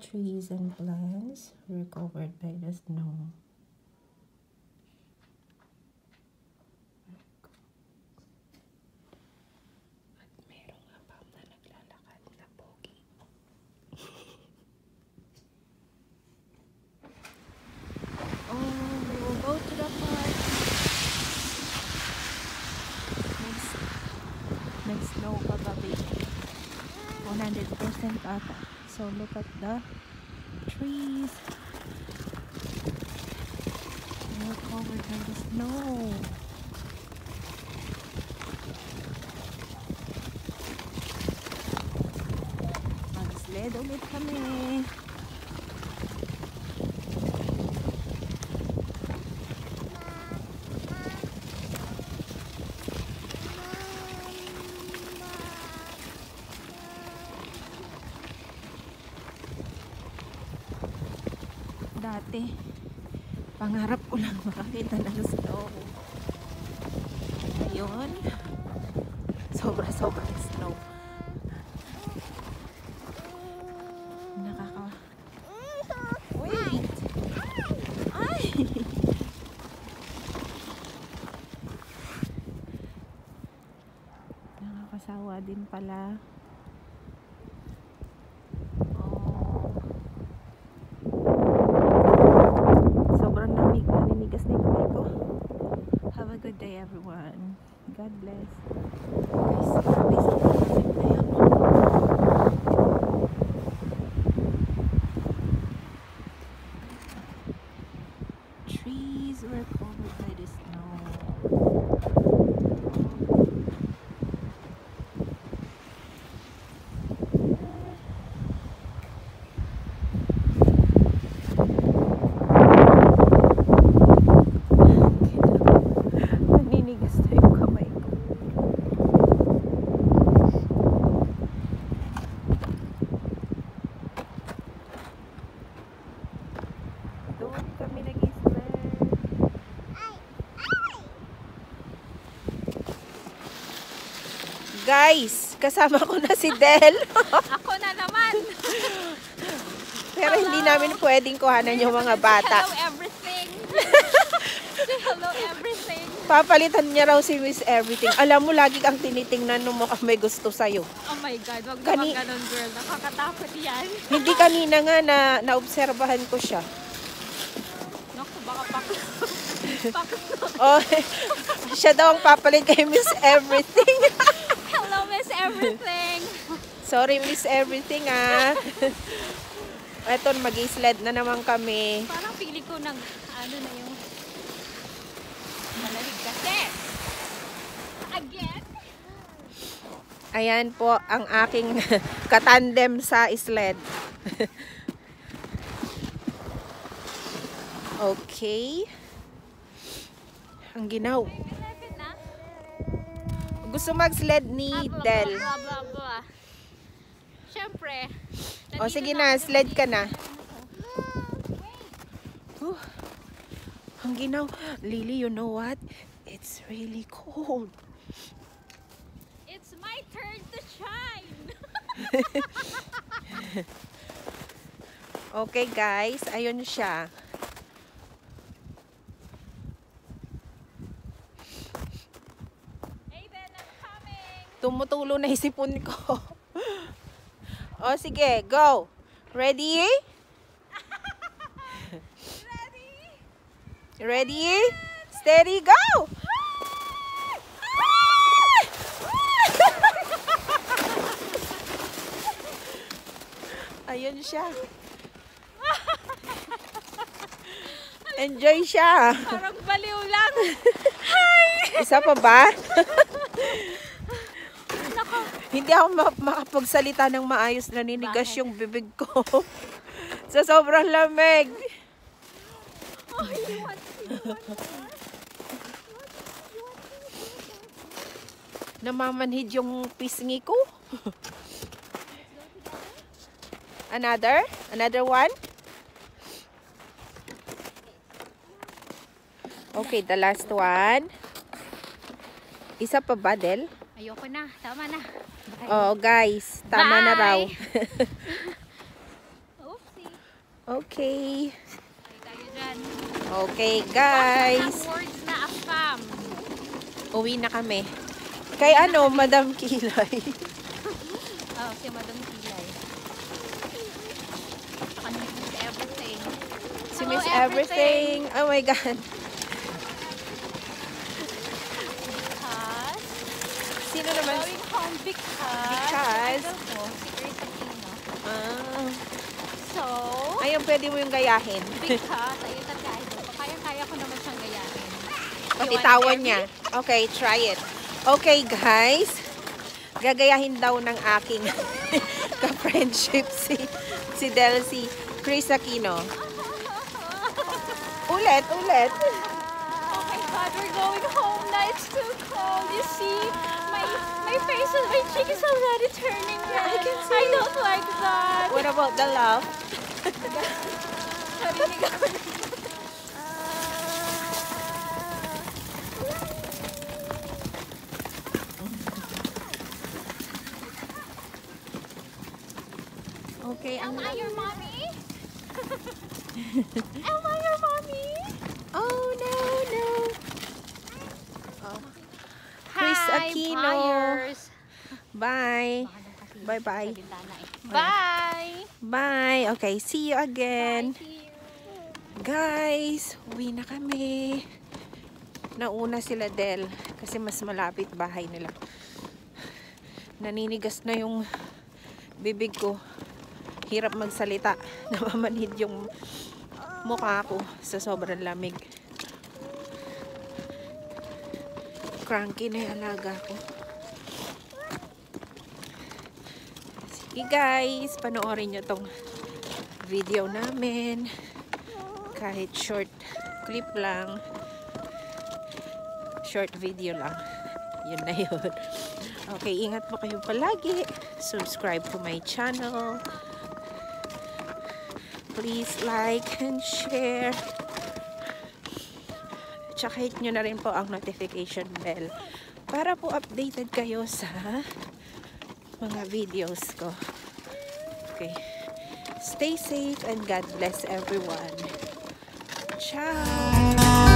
trees and plants were covered by the snow. At merong abang na naglalakad na pogi. Oh, we will go to the park. Nag-snow kagabi. 100% ata. So look at the trees. They're covered by the snow. Mag-sled ulit kami. Dati, pangarap ko lang makakita ng snow. Ngayon, sobra-sobra snow. Wait! Ay! Nakakasawa din pala. Have a good day, everyone. God bless. Trees were covered by the snow. Guys, kasama ko na si Del. Ako na naman. Pero hindi namin pwedeng kuhanan yung mga bata. Hello everything. Hello everything. Papalitan niya raw si Miss Everything. Alam mo, lagi kang tinitingnan nung mukhang may gusto sa'yo. Oh my God, wag naman ganun, girl. Nakakatakot yan. Hindi kanina nga naobserbahan ko siya. Naku, baka Oh, siya daw ang papalit kay Miss Everything. Hello, Miss Everything. Sorry, Miss Everything, ah. Eto, mag-sled na naman kami. Parang feeling ko ano na yung malamig kasi. Again. Ayan po ang aking katandem sa sled. Okay. Ang ginaw. Gusto mag-sled ni Del. Blah, blah, blah. Siyempre. O sige na, sled ka na. Ang ginaw. Lily, you know what? It's really cold. It's my turn to shine. Okay guys, ayun siya. Tumutulo na isipon ko. O sige, go. Ready? Ready? Steady, go! Ayun siya. Enjoy siya. Parang baliw lang. Isa pa ba? Hindi ako makapagsalita ng maayos, naninigas yung bibig ko. Sa sobrang lamig. Namamanhid yung pisngi ko. Another? Another one? Okay, the last one. Isa pa ba, Del? Ayoko na. Tama na. Oh, guys. Tama na raw. Oopsie. Okay. Tayo dyan. Okay, guys. Some words na afam. Uwi na kami. Kay ano, Madam Kilay. Oh, si Madam Kilay. Saka ni Miss Everything. Si Hello, Miss Everything. Oh my God. Because Sino naman? going home because Because? idol ko, si Grace Aquino. Ah. So, Ayun, pwede mo yung gayahin. because, ayun at idol ko, kaya-kaya ko naman siyang gayahin. Pati You want tawa to dare niya. me? Okay, try it. Okay, guys. Gagayahin daw ng aking ka-friendship si Delcy, Chris Aquino. Ulit. Oh my God, we're going home na. It's too cold. You see, my face and my cheek is already turning red. I can see I don't like that. What about the love? Narinig ako. Okay, Am I your mommy? Am I your mommy? Oh, no. Oh. Chris Hi, Aquino. buyers. Bye. Bye-bye. Bye. Bye. Okay, see you again. See you. Guys, uwi na kami. Nauna sila Del kasi mas malapit bahay nila. Naninigas na yung bibig ko. Hirap magsalita. Namamanhid yung mukha ko sa sobrang lamig. Cranky na yung alaga ko. Sige guys, panoorin nyo tong video namin. Kahit short clip lang. Short video lang. Yun na yun. Okay, ingat po kayo palagi. Subscribe to my channel. Please like and share. Tsaka hit nyo na rin po ang notification bell para po updated kayo sa mga videos ko. Okay. Stay safe and God bless everyone. Ciao!